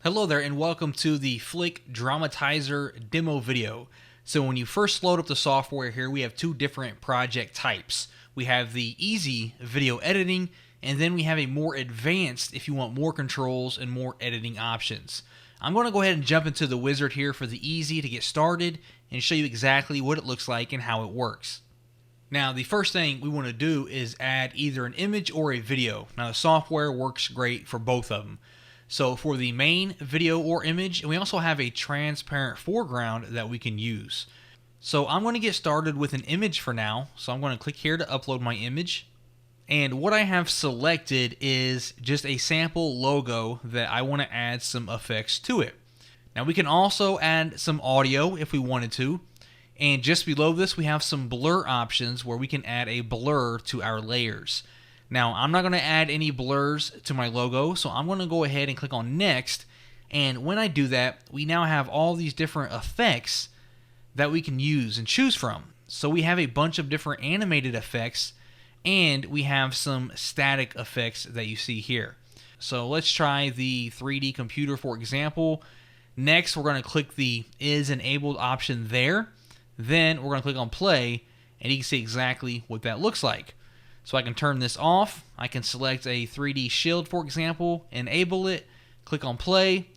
Hello there and welcome to the FlickDramatizer demo video. So when you first load up the software here, we have two different project types. We have the easy video editing, and then we have a more advanced if you want more controls and more editing options. I'm going to go ahead and jump into the wizard here for the easy to get started and show you exactly what it looks like and how it works. Now the first thing we want to do is add either an image or a video. Now the software works great for both of them. So for the main video or image, and we also have a transparent foreground that we can use. So I'm going to get started with an image for now. So I'm going to click here to upload my image. And what I have selected is just a sample logo that I want to add some effects to it. Now we can also add some audio if we wanted to. And just below this we have some blur options where we can add a blur to our layers. Now, I'm not going to add any blurs to my logo, so I'm going to go ahead and click on Next. And when I do that, we now have all these different effects that we can use and choose from. So we have a bunch of different animated effects, and we have some static effects that you see here. So let's try the 3D computer, for example. Next, we're going to click the Is Enabled option there. Then we're going to click on Play, and you can see exactly what that looks like. So I can turn this off. I can select a 3D shield, for example, enable it, click on play,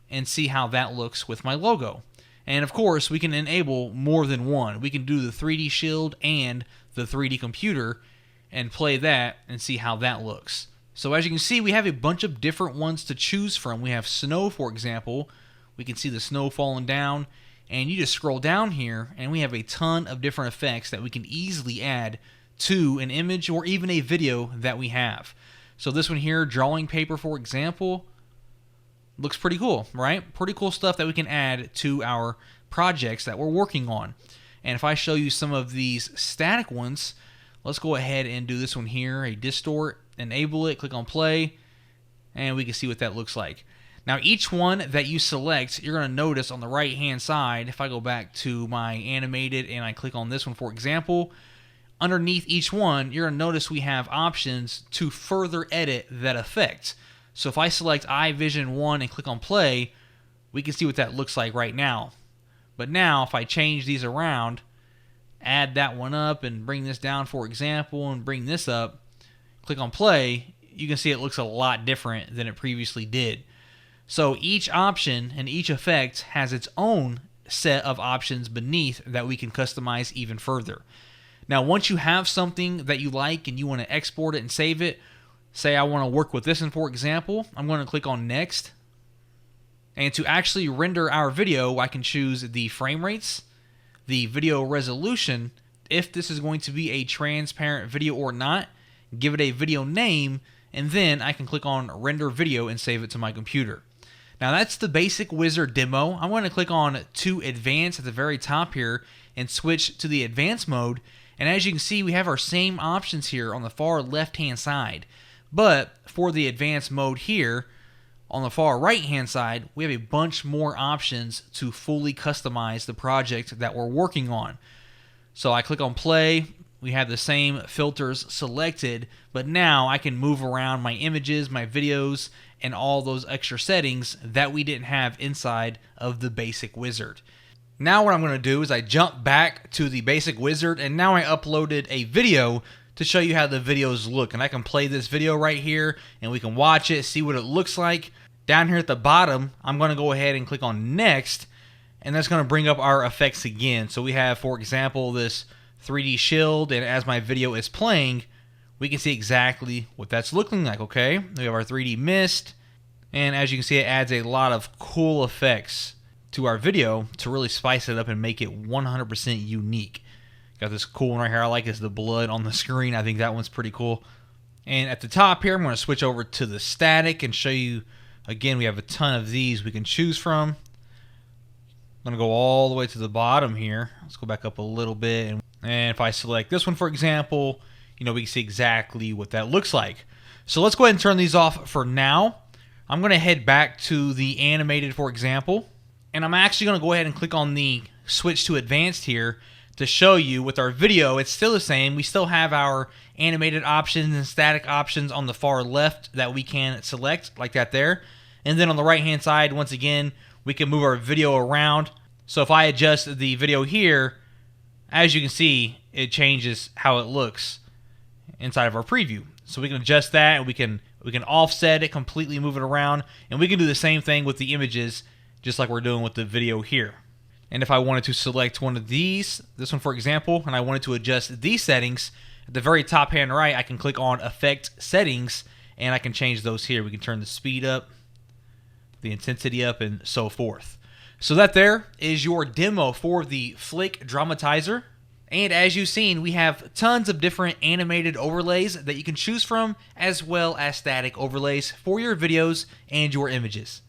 and see how that looks with my logo. And of course, we can enable more than one. We can do the 3D shield and the 3D computer and play that and see how that looks. So as you can see, we have a bunch of different ones to choose from. We have snow, for example. We can see the snow falling down, and you just scroll down here, and we have a ton of different effects that we can easily add to an image or even a video that we have. So this one here, drawing paper, for example, looks pretty cool, right? Pretty cool stuff that we can add to our projects that we're working on. And if I show you some of these static ones, let's go ahead and do this one here, a distort, enable it, click on play, and we can see what that looks like. Now each one that you select, you're going to notice on the right hand side, if I go back to my animated and I click on this one, for example, underneath each one, you're going to notice we have options to further edit that effect. So if I select iVision 1 and click on play, we can see what that looks like right now. But now if I change these around, add that one up and bring this down, for example, and bring this up, click on play, you can see it looks a lot different than it previously did. So each option and each effect has its own set of options beneath that we can customize even further. Now, once you have something that you like and you want to export it and save it, say I want to work with this one, for example, I'm going to click on Next. And to actually render our video, I can choose the frame rates, the video resolution, if this is going to be a transparent video or not, give it a video name, and then I can click on Render Video and save it to my computer. Now, that's the basic wizard demo. I'm going to click on To Advanced at the very top here and switch to the Advanced mode. And as you can see, we have our same options here on the far left-hand side. But for the advanced mode here, on the far right-hand side, we have a bunch more options to fully customize the project that we're working on. So I click on play. We have the same filters selected, but now I can move around my images, my videos, and all those extra settings that we didn't have inside of the basic wizard. Now what I'm going to do is I jump back to the basic wizard, and now I uploaded a video to show you how the videos look. And I can play this video right here, and we can watch it, see what it looks like. Down here at the bottom, I'm going to go ahead and click on Next, and that's going to bring up our effects again. So we have, for example, this 3D shield, and as my video is playing, we can see exactly what that's looking like, okay? We have our 3D mist, and as you can see, it adds a lot of cool effects to our video to really spice it up and make it 100% unique. Got this cool one right here I like, is the blood on the screen. I think that one's pretty cool. And at the top here, I'm going to switch over to the static and show you, again, we have a ton of these we can choose from. I'm going to go all the way to the bottom here. Let's go back up a little bit. And if I select this one, for example, we can see exactly what that looks like. So let's go ahead and turn these off for now. I'm going to head back to the animated, for example. And I'm actually going to go ahead and click on the switch to advanced here to show you with our video, it's still the same. We still have our animated options and static options on the far left that we can select, like that there. And then on the right hand side, once again, we can move our video around. So if I adjust the video here, as you can see, it changes how it looks inside of our preview. So we can adjust that, and we can offset it, completely move it around, and we can do the same thing with the images, just like we're doing with the video here. And if I wanted to select one of these, this one for example, and I wanted to adjust these settings, at the very top hand right, I can click on Effect Settings, and I can change those here. We can turn the speed up, the intensity up, and so forth. So that there is your demo for the FlickDramatizer. And as you've seen, we have tons of different animated overlays that you can choose from, as well as static overlays for your videos and your images.